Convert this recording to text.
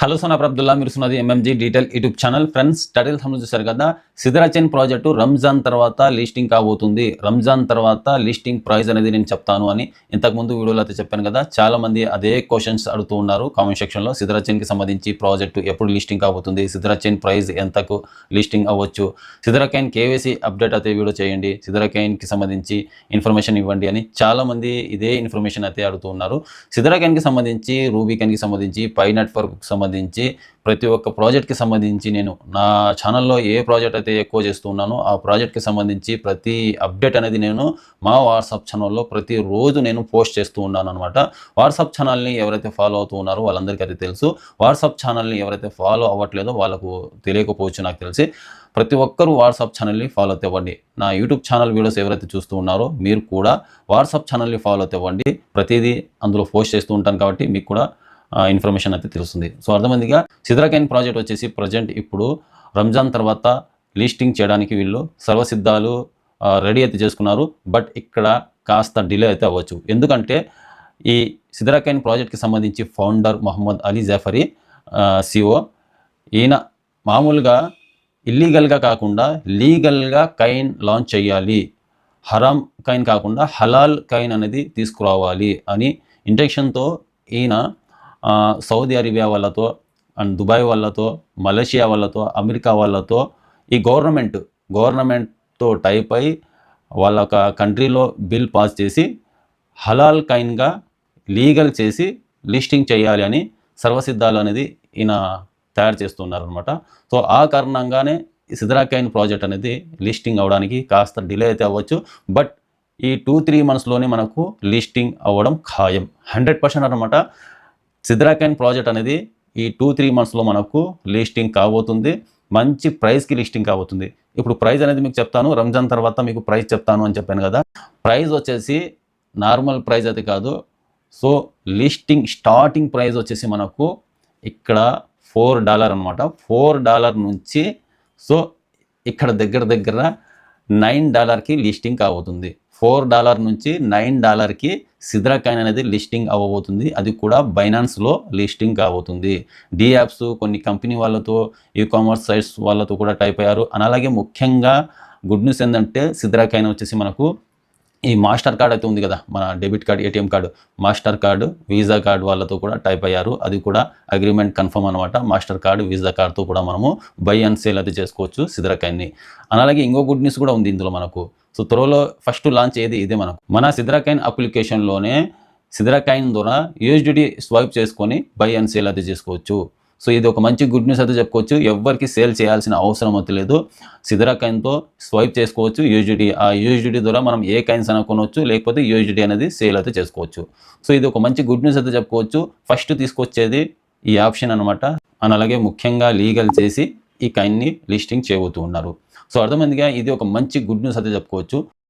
Hello Sona Abdullah మీరు సున్నది MMG detail YouTube channel. Friends, title సంబంధించి చూశారు కదా. సిదరాచైన్ ప్రాజెక్టు రంజాన్ తర్వాత లిస్టింగ్ కాబోతుంది. రంజాన్ తర్వాత లిస్టింగ్ ప్రైస్ అనేది నేను చెప్తాను అని ఇంతకుముందు వీడియోలో అయితే చెప్పాను కదా. చాలా మంది అదే క్వశ్చన్స్ అడుగుతూ ఉన్నారు కామెంట్ సెక్షన్లో. సిదరాచైన్కి సంబంధించి ప్రాజెక్టు ఎప్పుడు లిస్టింగ్ కాబోతుంది, సిదరాచైన్ ప్రైస్ ఎంతకు లిస్టింగ్ అవ్వచ్చు, సిదరాచైన్ కేవైసీ అప్డేట్ అయితే వీడియో చేయండి, సిదరాచైన్కి సంబంధించి ఇన్ఫర్మేషన్ ఇవ్వండి అని చాలా మంది ఇదే ఇన్ఫర్మేషన్ అయితే అడుగుతూ ఉన్నారు. సిదరాచైన్కి సంబంధించి, రూబీకాన్కి సంబంధించి, పై నెట్వర్క్కి సంబంధించి ప్రతి ఒక్క ప్రాజెక్ట్కి సంబంధించి నేను నా ఛానల్లో ఏ ప్రాజెక్ట్ అయితే ఎక్కువ చేస్తూ ఉన్నానో ఆ ప్రాజెక్ట్కి సంబంధించి ప్రతి అప్డేట్ అనేది నేను మా వాట్సాప్ ఛానల్లో ప్రతిరోజు నేను పోస్ట్ చేస్తూ ఉన్నాను అనమాట. వాట్సాప్ ఛానల్ని ఎవరైతే ఫాలో అవుతూ ఉన్నారో వాళ్ళందరికీ అది తెలుసు. వాట్సాప్ ఛానల్ని ఎవరైతే ఫాలో అవ్వట్లేదో వాళ్ళకు తెలియకపోవచ్చు నాకు తెలిసి. ప్రతి ఒక్కరూ వాట్సాప్ ఛానల్ని ఫాలో అవ్వండి. నా యూట్యూబ్ ఛానల్ వీడియోస్ ఎవరైతే చూస్తూ ఉన్నారో మీరు కూడా వాట్సాప్ ఛానల్ని ఫాలో అవ్వండి. ప్రతిదీ అందులో పోస్ట్ చేస్తూ ఉంటాను కాబట్టి మీకు కూడా ఇన్ఫర్మేషన్ అయితే తెలుస్తుంది. సో అర్థమైందిగా. సిదరాచైన్ ప్రాజెక్ట్ వచ్చేసి ప్రజెంట్ ఇప్పుడు రంజాన్ తర్వాత లిస్టింగ్ చేయడానికి వీళ్ళు సర్వసిద్ధాలు రెడీ అయితే చేసుకున్నారు. బట్ ఇక్కడ కాస్త డిలే అయితే అవ్వచ్చు. ఎందుకంటే ఈ సిదరాచైన్ ప్రాజెక్ట్కి సంబంధించి ఫౌండర్ మొహమ్మద్ అలీ జాఫరీ సిఓ, ఈయన మామూలుగా ఇల్లీగల్గా కాకుండా లీగల్గా కైన్ లాంచ్ చేయాలి, హరామ్ కైన్ కాకుండా హలాల్ కైన్ అనేది తీసుకురావాలి అని ఇంటెన్షన్తో ఈయన సౌదీ అరేబియా వాళ్ళతో అండ్ దుబాయ్ వాళ్ళతో, మలేషియా వాళ్ళతో, అమెరికా వాళ్ళతో ఈ గవర్నమెంట్తో టైప్ అయి వాళ్ళ ఒక కంట్రీలో బిల్ పాస్ చేసి హలాల్ కైన్గా లీగల్ చేసి లిస్టింగ్ చేయాలి అని సర్వసిద్ధాలు అనేది ఈయన తయారు చేస్తున్నారనమాట. సో ఆ కారణంగానే సిదరాచైన్ ప్రాజెక్ట్ అనేది లిస్టింగ్ అవ్వడానికి కాస్త డిలే అయితే అవ్వచ్చు. బట్ ఈ 2-3 మంత్స్లోనే మనకు లిస్టింగ్ అవ్వడం ఖాయం, 100% అనమాట. సిదరాచైన్ ప్రాజెక్ట్ అనేది ఈ 2-3 మంత్స్లో మనకు లిస్టింగ్ కాబోతుంది. మంచి ప్రైస్కి లిస్టింగ్ కాబోతుంది. ఇప్పుడు ప్రైస్ అనేది మీకు చెప్తాను, రంజాన్ తర్వాత మీకు ప్రైస్ చెప్తాను అని చెప్పాను కదా. ప్రైస్ వచ్చేసి నార్మల్ ప్రైస్ అయితే కాదు. సో లిస్టింగ్ స్టార్టింగ్ ప్రైస్ వచ్చేసి మనకు ఇక్కడ $4 అనమాట. $4 నుంచి సో ఇక్కడ దగ్గర $9కి లిస్టింగ్ కాబోతుంది. $4 నుంచి $9కి సిదరాచైన్ అనేది లిస్టింగ్ అవ్వబోతుంది. అది కూడా బైనాన్స్లో లిస్టింగ్ కాబోతుంది. డి యాప్స్ కొన్ని కంపెనీ వాళ్ళతో, ఈ కామర్స్ సైట్స్ వాళ్ళతో కూడా టైప్ అయ్యారు. అలాగే ముఖ్యంగా గుడ్ న్యూస్ ఏంటంటే సిదరాచైన్ వచ్చేసి మనకు ఈ మాస్టర్ కార్డ్ అయితే ఉంది కదా, మన debit card, ATM card, master card, visa card వాళ్ళతో కూడా టైప్ అయ్యారు. అది కూడా అగ్రిమెంట్ కన్ఫర్మ్ అనమాట. మాస్టర్ కార్డు, వీసా కార్డుతో కూడా మనము బై అండ్ సేల్ అయితే చేసుకోవచ్చు సిదరాచైన్ని. అలాగే ఇంకో గుడ్ న్యూస్ కూడా ఉంది ఇందులో మనకు. సో త్వరలో ఫస్ట్ లాంచ్ ఏది ఇదే మనకు. మన సిదరాచైన్ అప్లికేషన్లోనే సిదరాచైన్ ద్వారా యూఎస్డిటీ స్వైప్ చేసుకొని బై అండ్ సేల్ అయితే చేసుకోవచ్చు. సో ఇది ఒక మంచి గుడ్ న్యూస్ అయితే చెప్పుకోవచ్చు. ఎవరికి సేల్ చేయాల్సిన అవసరం అయితే లేదు. సిదరాచైన్తో స్వైప్ చేసుకోవచ్చు యూఎస్డిటీ. ఆ యూఎస్డిటీ ద్వారా మనం ఏ కైన్స్ అయినా కొనవచ్చు, లేకపోతే యూఎస్డిటీ అనేది సేల్ అయితే చేసుకోవచ్చు. సో ఇది ఒక మంచి గుడ్ న్యూస్ అయితే చెప్పుకోవచ్చు. ఫస్ట్ తీసుకొచ్చేది ఈ ఆప్షన్ అనమాట. అలాగే ముఖ్యంగా లీగల్ చేసి ఈ కైన్ని లిస్టింగ్ చేయబోతూ ఉన్నారు. సో అర్థమైందిగా, ఇది ఒక మంచి గుడ్ న్యూస్ అయితే చెప్పుకోవచ్చు.